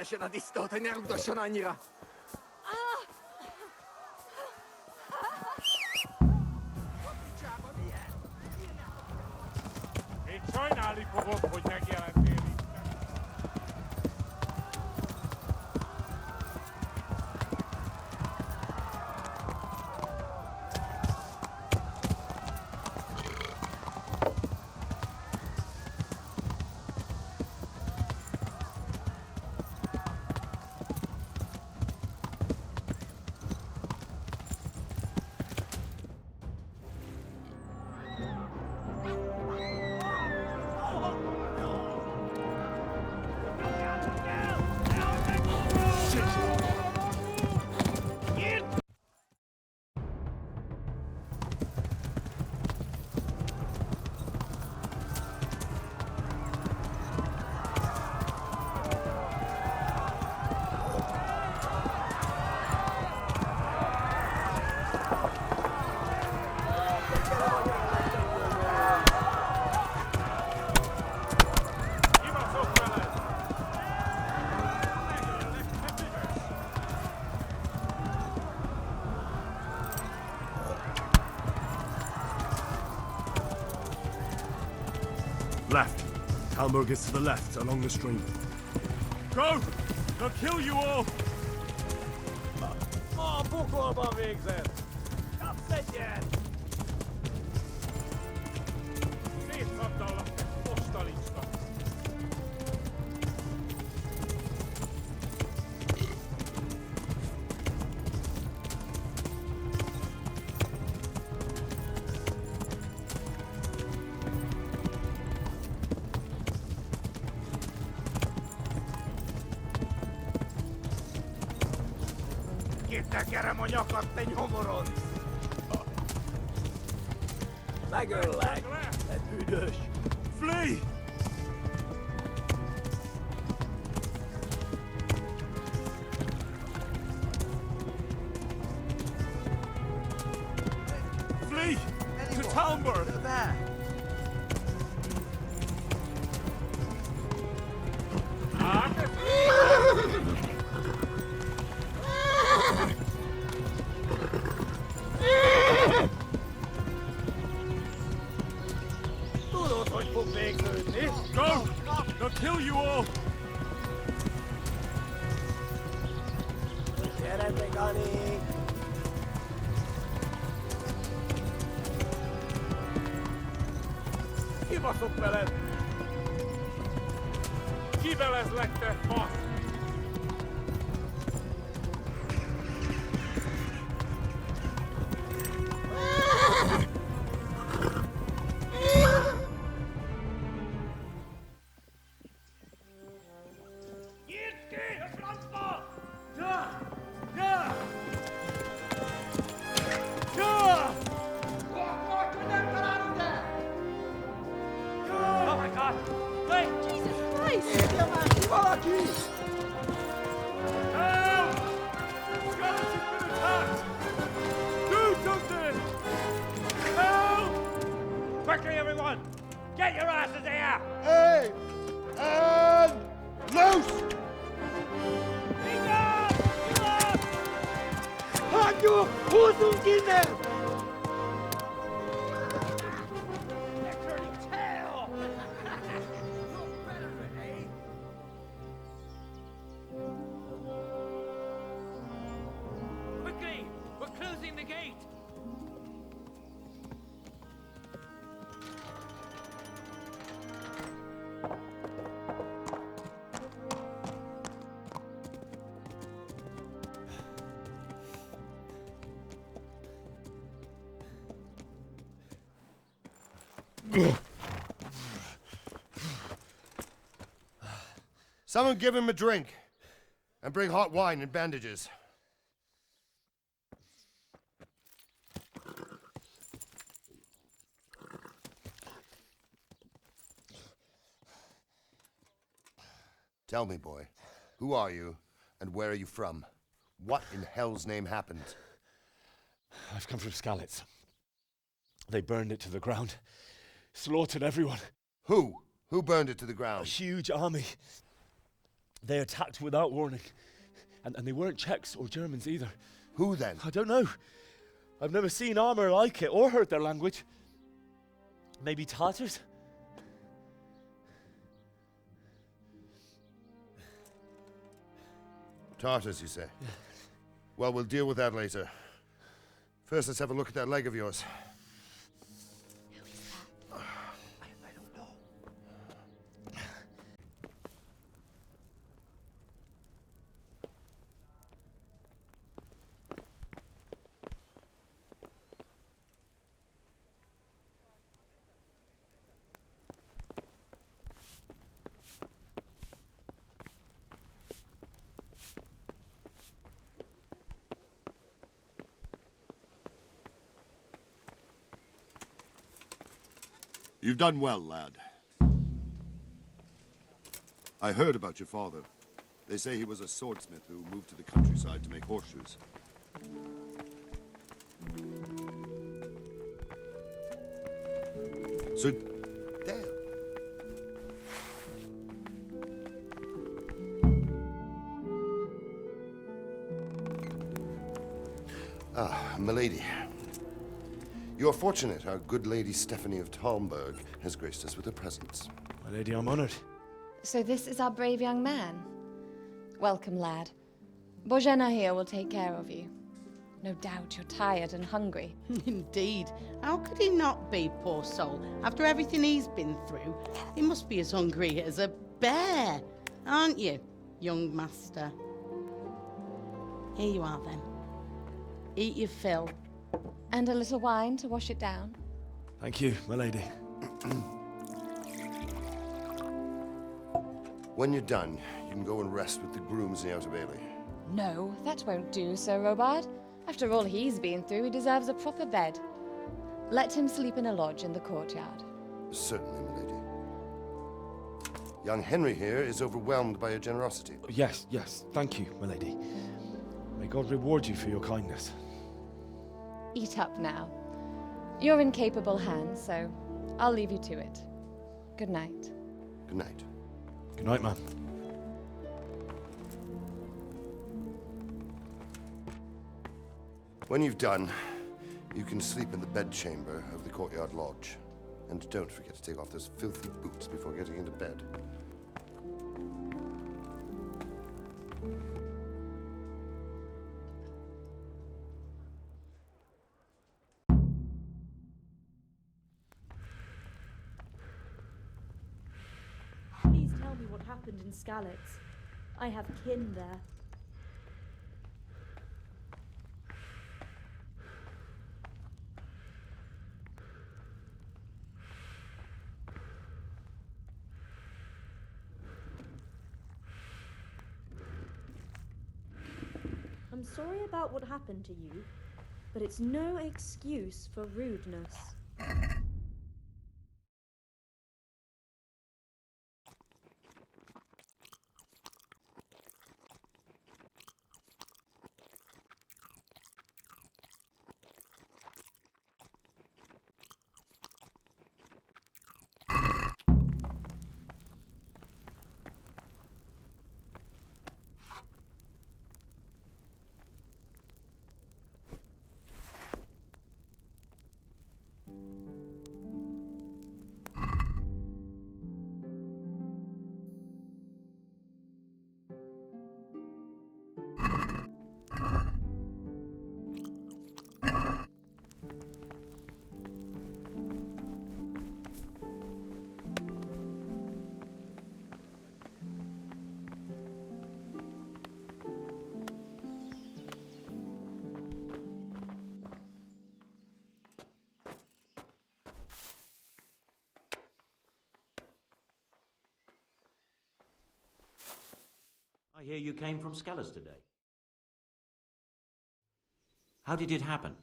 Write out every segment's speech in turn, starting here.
rendesceno distóta, ne rugdosson annyira! Én sajnálni fogod, hogy megjelentél itt. Left. Talmor gets to the left, along the stream. Go! They'll kill you all! A pokolban végzett! Kapsz egyet! Szétszabdallak, te postalista! Kitekerem a nyakat, te nyomorod! Megöllek, te büdös! Flee! Flee! To Talmor! Tudod, hogy fog végződni? Go! They'll kill you all! Gyere meg, Ani! Kibaszok veled! Kivelezlek, te fasz! Quickly, everyone! Get your asses here! Hey! And loose! Hagyjuk! Húzzunk innen! Quickly! We're closing the gate! Someone give him a drink. And bring hot wine and bandages. Tell me, boy, who are you and where are you from? What in hell's name happened? I've come from Skalitz. They burned it to the ground. Slaughtered everyone. Who? Who burned it to the A ground? huge army. They attacked without warning. And they weren't Czechs or Germans either. Who then? I don't know. I've never seen armor like it or heard their language. Maybe Tatars? Tartars, you say? Yeah. Well, we'll deal with that later. First, let's have a look at that leg of yours. I don't know. You've done well, lad. I heard about your father. They say he was a swordsmith who moved to the countryside to make horseshoes. So, there. Ah, milady. You're fortunate our good lady Stephanie of Talmberg has graced us with her presence. My lady, I'm honored. So this is our brave young man. Welcome, lad. Bozhena here will take care of you. No doubt you're tired and hungry. Indeed. How could he not be, poor soul? After everything he's been through, he must be as hungry as a bear, aren't you, young master? Here you are, then. Eat your fill. And a little wine to wash it down. Thank you, my lady. When you're done, you can go and rest with the grooms in the Outer Bailey. No, that won't do, Sir Robard. After all he's been through, he deserves a proper bed. Let him sleep in a lodge in the courtyard. Certainly, milady. Young Henry here is overwhelmed by your generosity. Yes, thank you, my lady. May God reward you for your kindness. Eat up now. You're in capable hands, so I'll leave you to it. Good night. Good night. Good night, ma'am. When you've done, you can sleep in the bedchamber of the courtyard lodge. And don't forget to take off those filthy boots before getting into bed. Please tell me what happened in Skalitz. I have kin there. I'm sorry about what happened to you, but it's no excuse for rudeness. I hear you came from Skalitz today. How did it happen?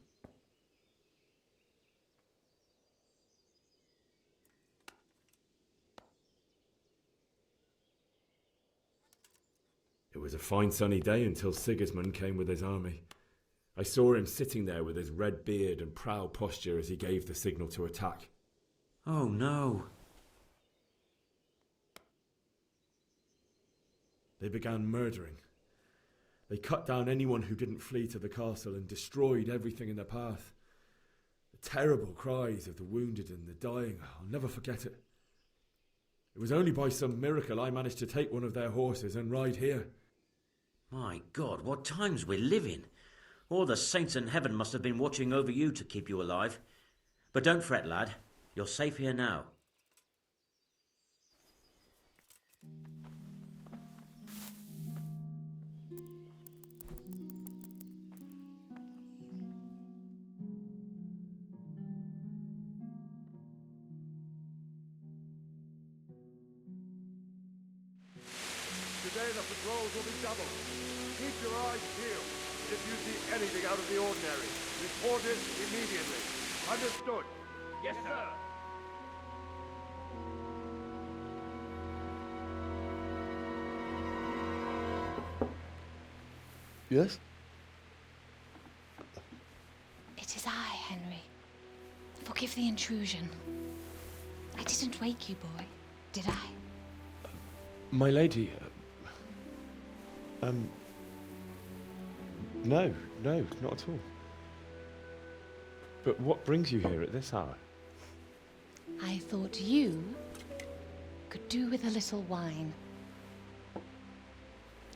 It was a fine sunny day until Sigismund came with his army. I saw him sitting there with his red beard and proud posture as he gave the signal to attack. Oh no. They began murdering. They cut down anyone who didn't flee to the castle and destroyed everything in their path. The terrible cries of the wounded and the dying, I'll never forget it. It was only by some miracle I managed to take one of their horses and ride here. My God, what times we live in. All the saints in heaven must have been watching over you to keep you alive. But don't fret, lad. You're safe here now. Today the patrols will be doubled. Keep your eyes peeled. If you see anything out of the ordinary, report it immediately. Understood? Yes, sir. Yes? It is I, Henry. Forgive the intrusion. I didn't wake you, boy, did I? My lady, no, not at all. But what brings you here at this hour? I thought you could do with a little wine.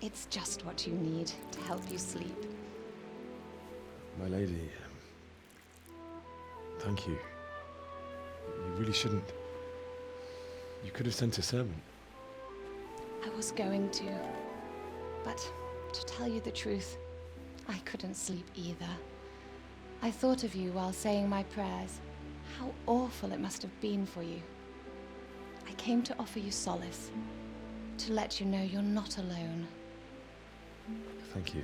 It's just what you need to help you sleep. My lady, thank you. You really shouldn't. You could have sent a servant. I was going to, but to tell you the truth, I couldn't sleep either. I thought of you while saying my prayers. How awful it must have been for you. I came to offer you solace, to let you know you're not alone. Thank you.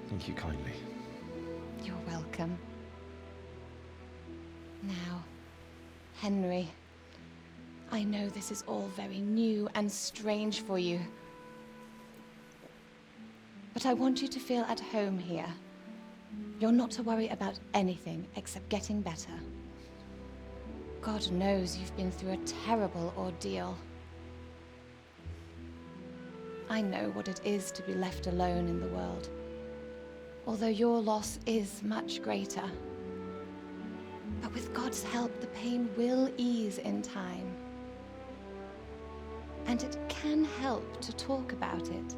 Thank you kindly. You're welcome. Now, Henry, I know this is all very new and strange for you, but I want you to feel at home here. You're not to worry about anything except getting better. God knows you've been through a terrible ordeal. I know what it is to be left alone in the world, although your loss is much greater. But with God's help, the pain will ease in time. And it can help to talk about it,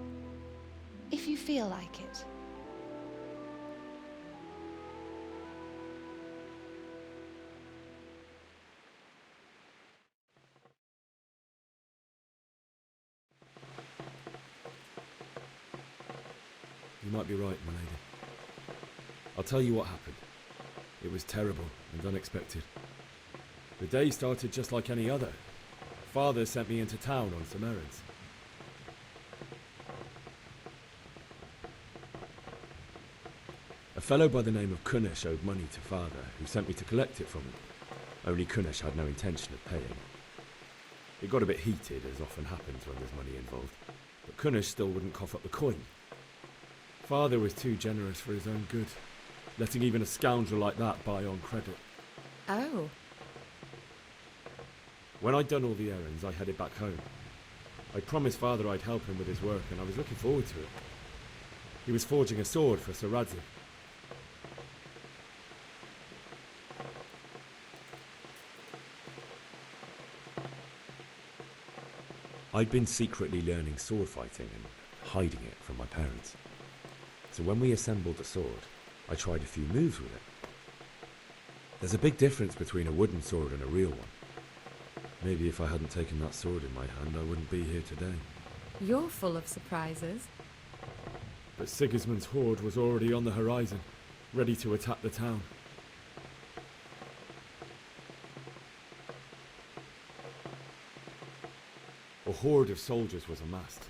if you feel like it. You might be right, my lady. I'll tell you what happened. It was terrible and unexpected. The day started just like any other. Father sent me into town on some errands. A fellow by the name of Kunnish owed money to Father, who sent me to collect it from him. Only Kunnish had no intention of paying. It got a bit heated, as often happens when there's money involved, but Kunnish still wouldn't cough up the coin. Father was too generous for his own good, letting even a scoundrel like that buy on credit. Oh. When I'd done all the errands, I headed back home. I promised Father I'd help him with his work, and I was looking forward to it. He was forging a sword for Sir Radzik. I'd been secretly learning sword fighting and hiding it from my parents. So when we assembled the sword, I tried a few moves with it. There's a big difference between a wooden sword and a real one. Maybe if I hadn't taken that sword in my hand, I wouldn't be here today. You're full of surprises. But Sigismund's horde was already on the horizon, ready to attack the town. A horde of soldiers was amassed.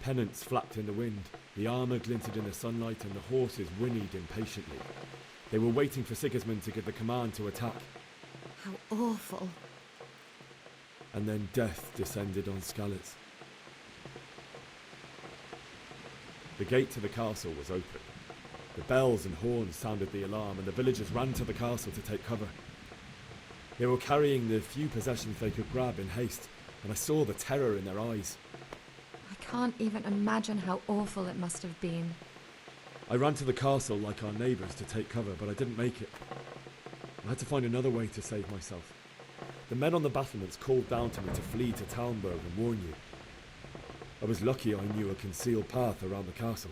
Pennants flapped in the wind, the armour glinted in the sunlight, and the horses whinnied impatiently. They were waiting for Sigismund to give the command to attack. How awful. And then death descended on Skalitz. The gate to the castle was open. The bells and horns sounded the alarm, and the villagers ran to the castle to take cover. They were carrying the few possessions they could grab in haste, and I saw the terror in their eyes. I can't even imagine how awful it must have been. I ran to the castle like our neighbours to take cover, but I didn't make it. I had to find another way to save myself. The men on the battlements called down to me to flee to Talmberg and warn you. I was lucky I knew a concealed path around the castle.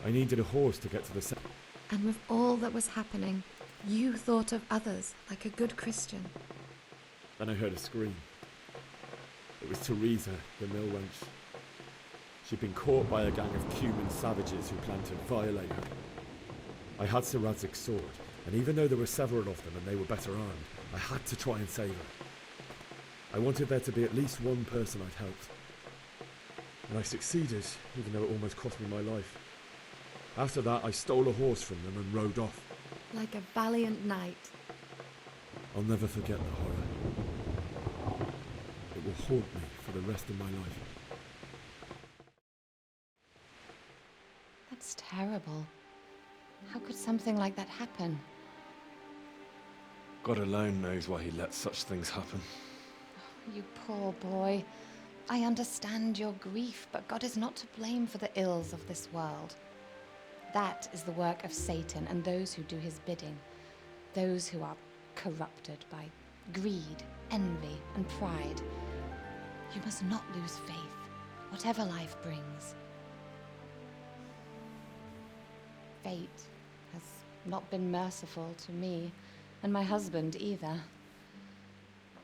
I needed a horse to get to the And with all that was happening, you thought of others like a good Christian. Then I heard a scream. It was Teresa, the mill wench. She'd been caught by a gang of Cuman savages who planned to violate her. I had Sir Radzig's sword, and even though there were several of them and they were better armed, I had to try and save her. I wanted there to be at least one person I'd helped. And I succeeded, even though it almost cost me my life. After that, I stole a horse from them and rode off. Like a valiant knight. I'll never forget the horror. It will haunt me for the rest of my life. That's terrible. How could something like that happen? God alone knows why he lets such things happen. You poor boy. I understand your grief, but God is not to blame for the ills of this world. That is the work of Satan and those who do his bidding. Those who are corrupted by greed, envy, and pride. You must not lose faith, whatever life brings. Fate has not been merciful to me, and my husband either.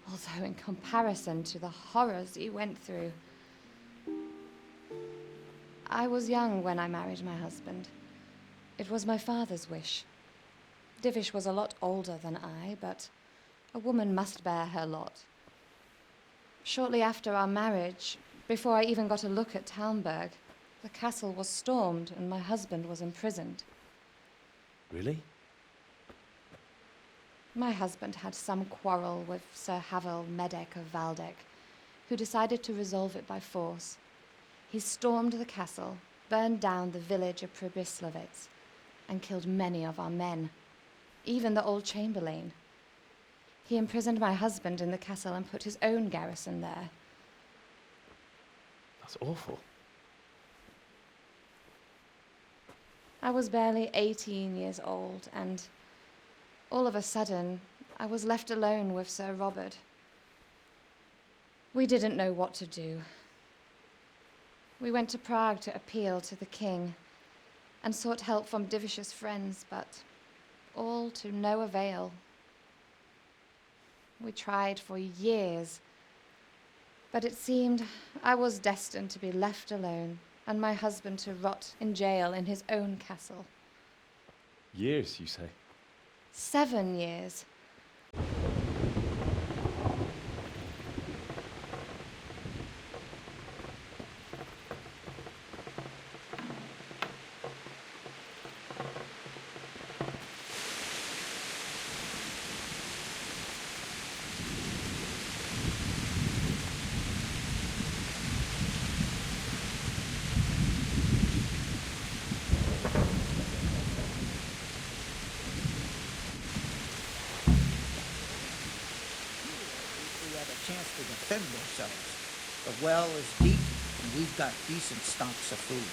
Although in comparison to the horrors he went through. I was young when I married my husband. It was my father's wish. Divish was a lot older than I, but a woman must bear her lot. Shortly after our marriage, before I even got a look at Talmberg, the castle was stormed and my husband was imprisoned. Really? My husband had some quarrel with Sir Havel Medek of Valdek, who decided to resolve it by force. He stormed the castle, burned down the village of Pribyslavitz, and killed many of our men, even the old chamberlain. He imprisoned my husband in the castle and put his own garrison there. That's awful. I was barely 18 years old, and all of a sudden, I was left alone with Sir Robert. We didn't know what to do. We went to Prague to appeal to the king and sought help from Divish's friends, but all to no avail. We tried for years, but it seemed I was destined to be left alone and my husband to rot in jail in his own castle. Years, you say? 7 years. Chance to defend ourselves. The well is deep, and we've got decent stocks of food.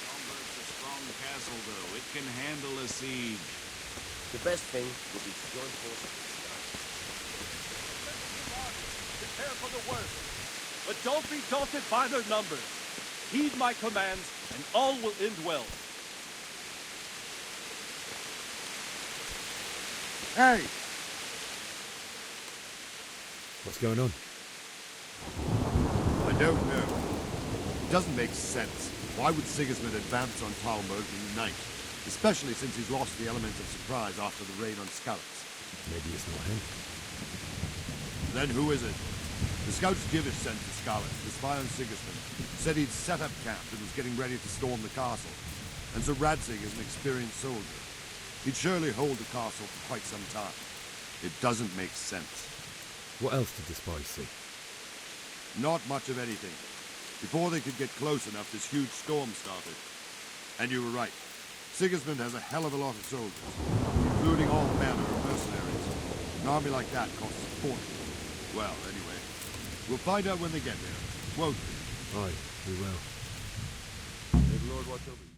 Talmberg's a strong castle, though. It can handle a siege. The best thing would be to join forces. Prepare for the worst, but don't be daunted by their numbers. Heed my commands, and all will end well. Hey! What's going on? I don't know. It doesn't make sense. Why would Sigismund advance on Talmberg in the night? Especially since he's lost the element of surprise after the raid on Skalitz. Maybe it's not him. Then who is it? The scouts Divish sent to Skalitz, the spy on Sigismund, said he'd set up camp and was getting ready to storm the castle. And Sir Radzig is an experienced soldier. He'd surely hold the castle for quite some time. It doesn't make sense. What else did the spies see? Not much of anything. Before they could get close enough, this huge storm started. And you were right. Sigismund has a hell of a lot of soldiers, including all manner of mercenaries. An army like that costs a fortune. Well, anyway, we'll find out when they get here, won't we? Aye, we will. May the Lord watch over you.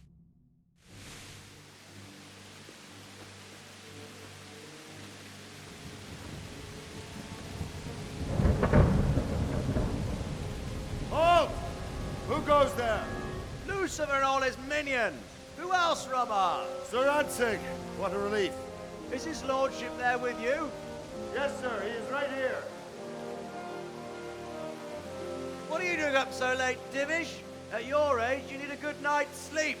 Halt! Who goes there? Lucifer and all his minions. Who else, Robber? Sir Ansig, what a relief. Is his lordship there with you? Yes, sir, he is right here. What are you doing up so late, Divish? At your age, you need a good night's sleep.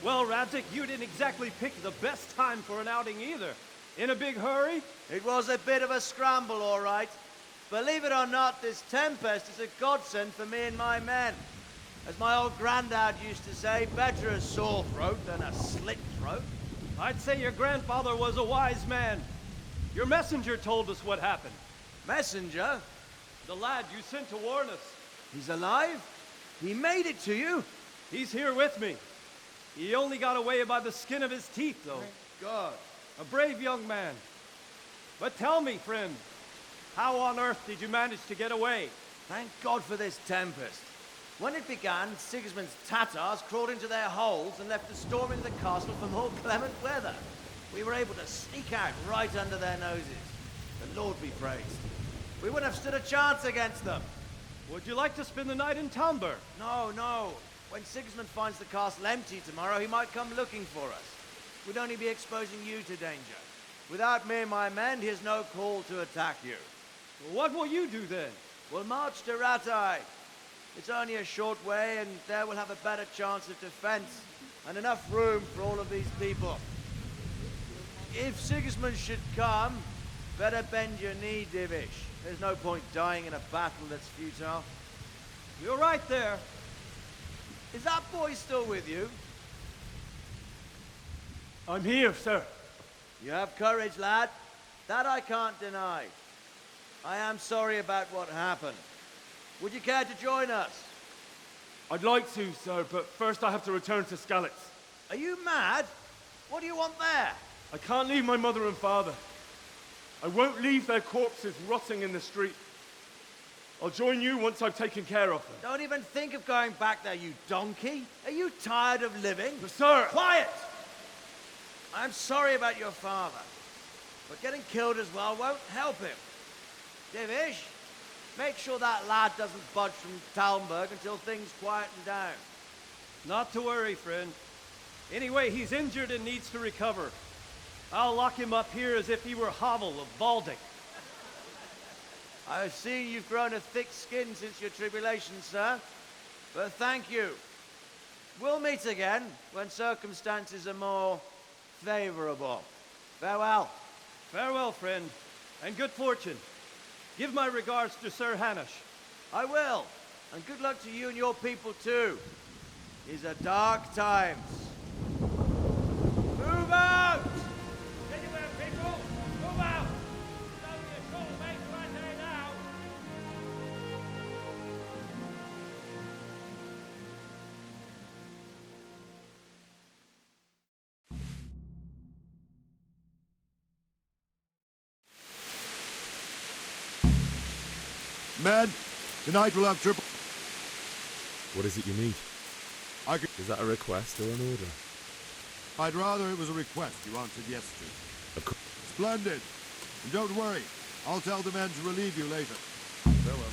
Well, Radzik, you didn't exactly pick the best time for an outing either. In a big hurry? It was a bit of a scramble, all right. Believe it or not, this tempest is a godsend for me and my men. As my old granddad used to say, better a sore throat than a slit throat. I'd say your grandfather was a wise man. Your messenger told us what happened. Messenger? The lad you sent to warn us. He's alive? He made it to you? He's here with me. He only got away by the skin of his teeth, though. Thank God. A brave young man. But tell me, friend, how on earth did you manage to get away? Thank God for this tempest. When it began, Sigismund's Tatars crawled into their holes and left us storming the castle for more clement weather. We were able to sneak out right under their noses. The Lord be praised. We wouldn't have stood a chance against them. Would you like to spend the night in Talmberg? No, no. When Sigismund finds the castle empty tomorrow, he might come looking for us. We'd only be exposing you to danger. Without me and my men, he has no call to attack you. What will you do then? We'll march to Ratai. It's only a short way, and there we'll have a better chance of defense and enough room for all of these people. If Sigismund should come, better bend your knee, Divish. There's no point dying in a battle that's futile. You're right there. Is that boy still with you? I'm here, sir. You have courage, lad. That I can't deny. I am sorry about what happened. Would you care to join us? I'd like to, sir, but first I have to return to Skalitz. Are you mad? What do you want there? I can't leave my mother and father. I won't leave their corpses rotting in the street. I'll join you once I've taken care of them. Don't even think of going back there, you donkey. Are you tired of living? But sir! Quiet! I'm sorry about your father, but getting killed as well won't help him. Divish, make sure that lad doesn't budge from Talmberg until things quieten down. Not to worry, friend. Anyway, he's injured and needs to recover. I'll lock him up here as if he were Havel of Baldic. I've seen you've grown a thick skin since your tribulation, sir. But thank you. We'll meet again when circumstances are more favorable. Farewell. Farewell, friend, and good fortune. Give my regards to Sir Hanush. I will. And good luck to you and your people, too. These are dark times. Move out! Anywhere, people! Move out! It's only a short way to right there now. Men, tonight we'll have triple... What is it you need? I could... Is that a request or an order? I'd rather it was a request you answered yes to. Of course. Splendid. And don't worry, I'll tell the men to relieve you later. Farewell.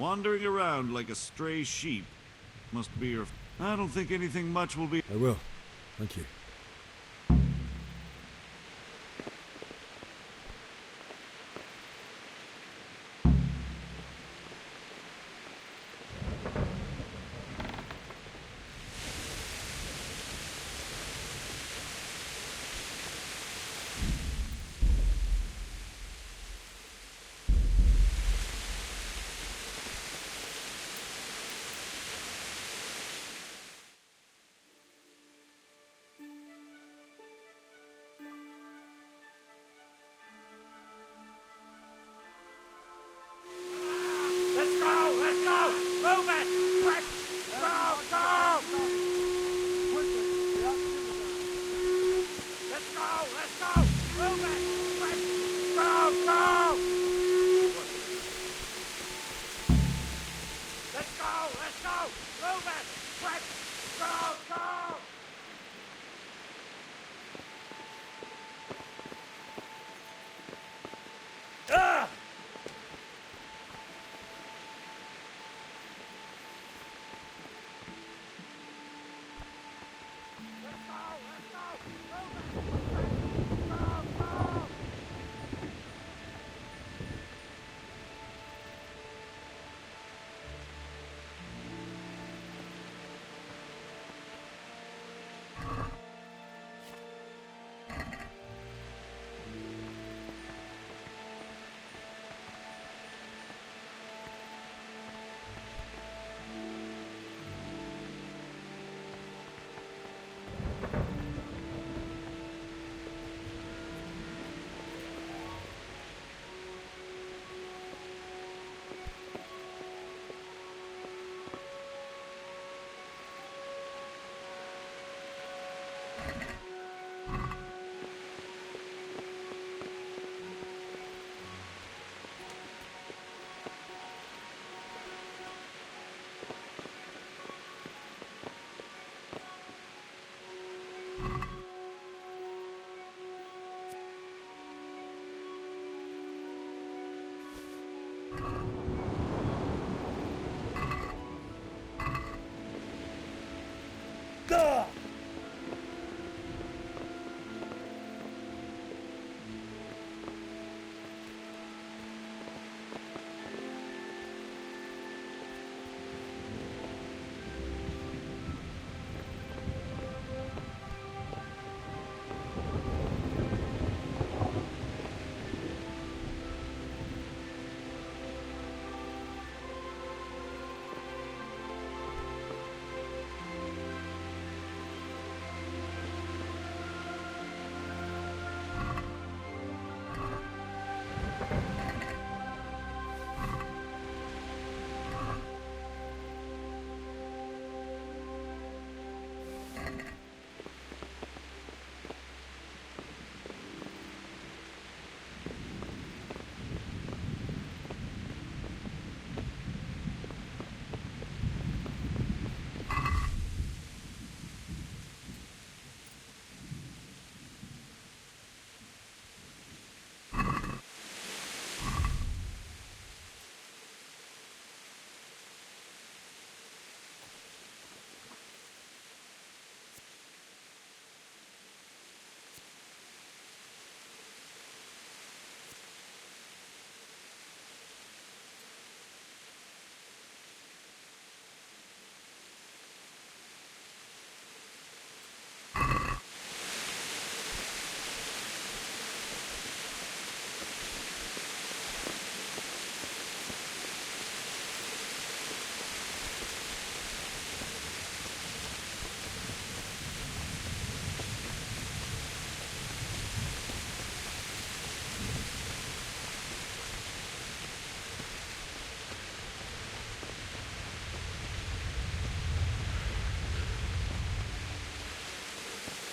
Wandering around like a stray sheep must be your... I don't think anything much will be... I will. Thank you. Let's go! Let's go! Move it! Quick! Go! Go! Let's go! Let's go! Move it! Quick! Go! Go! Let's go! Let's go! Move it! Quick! Go! Go! Ah! Gah!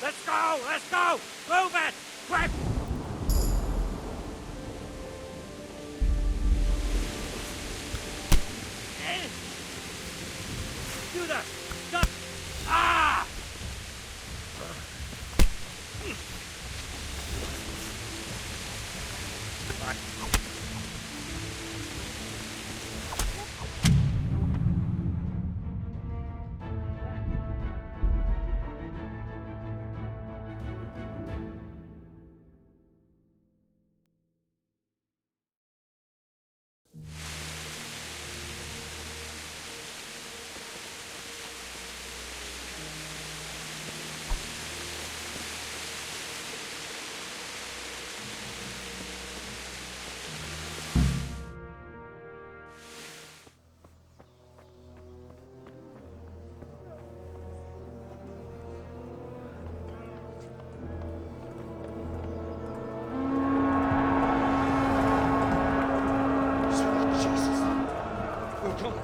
Let's go! Let's go! Move it! Quick! Do that! Stop! Ah!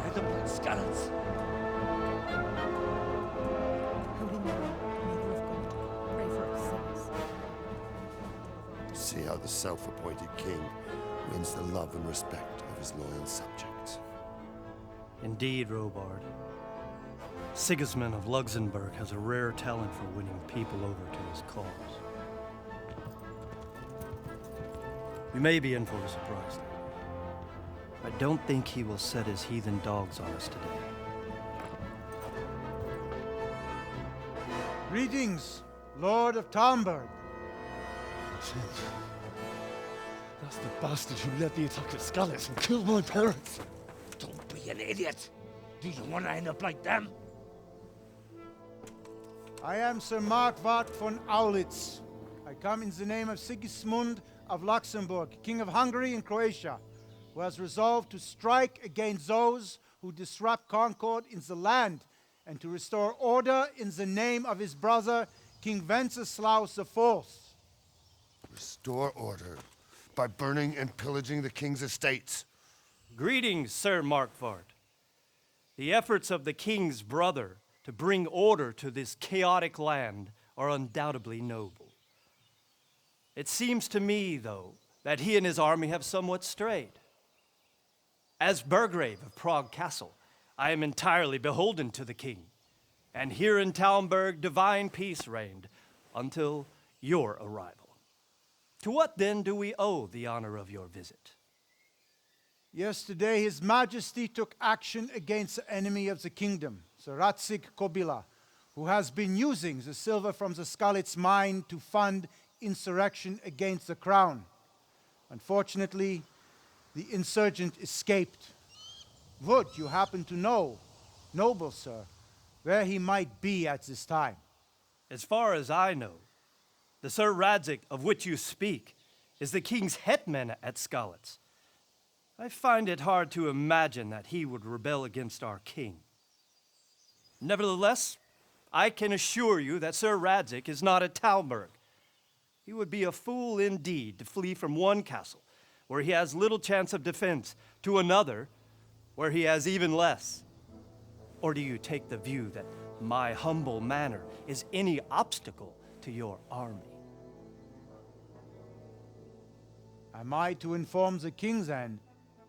Head them like scallops. Holy Mary, Mother of God, pray for us sinners. See how the self-appointed king wins the love and respect of his loyal subjects. Indeed, Robard. Sigismund of Luxembourg has a rare talent for winning people over to his cause. You may be in for a surprise, though. I don't think he will set his heathen dogs on us today. Greetings, Lord of Talmberg. That's the bastard who led the attack at Scallops and killed my parents. Don't be an idiot. Do you want to end up like them? I am Sir Markwart von Aulitz. I come in the name of Sigismund of Luxembourg, King of Hungary and Croatia, who has resolved to strike against those who disrupt concord in the land and to restore order in the name of his brother, King Wenceslaus IV. Restore order by burning and pillaging the king's estates. Greetings, Sir Markwart. The efforts of the king's brother to bring order to this chaotic land are undoubtedly noble. It seems to me, though, that he and his army have somewhat strayed. As Burgrave of Prague Castle, I am entirely beholden to the king, and here in Talmberg divine peace reigned until your arrival. To what then do we owe the honor of your visit? Yesterday, His Majesty took action against the enemy of the kingdom, Sir Radzig Kobyla, who has been using the silver from the Skalitz mine to fund insurrection against the crown. Unfortunately, the insurgent escaped. Would you happen to know, noble sir, where he might be at this time? As far as I know, the Sir Radzig of which you speak is the king's hetman at Skalitz. I find it hard to imagine that he would rebel against our king. Nevertheless, I can assure you that Sir Radzig is not at Talmberg. He would be a fool indeed to flee from one castle, where he has little chance of defense, to another, where he has even less. Or do you take the view that my humble manner is any obstacle to your army? Am I to inform the king then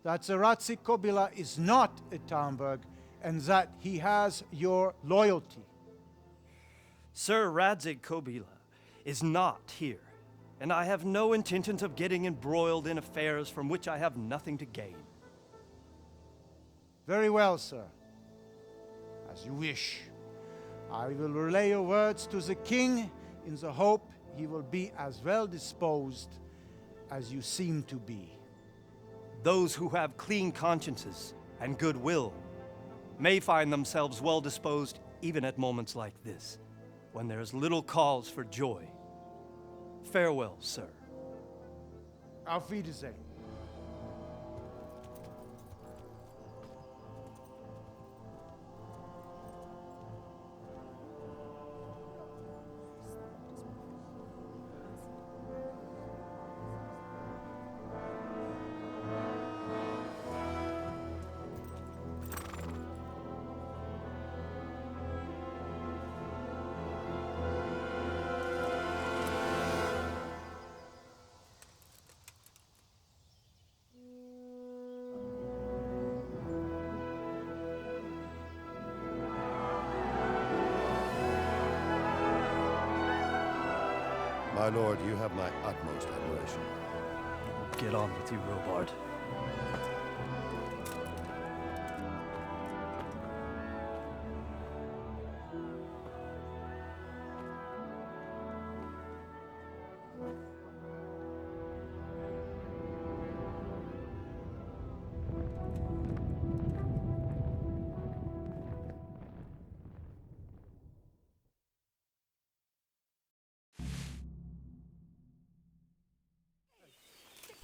that Sir Radzig Kobyla is not at Talmberg and that he has your loyalty? Sir Radzig Kobyla is not here, and I have no intentions of getting embroiled in affairs from which I have nothing to gain. Very well, sir. As you wish. I will relay your words to the king in the hope he will be as well disposed as you seem to be. Those who have clean consciences and goodwill may find themselves well disposed even at moments like this, when there is little cause for joy. Farewell, sir. Auf Wiedersehen. My lord, you have my utmost admiration. Get on with you, Robard.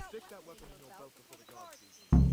Stick that weapon in your belt before the guards see you.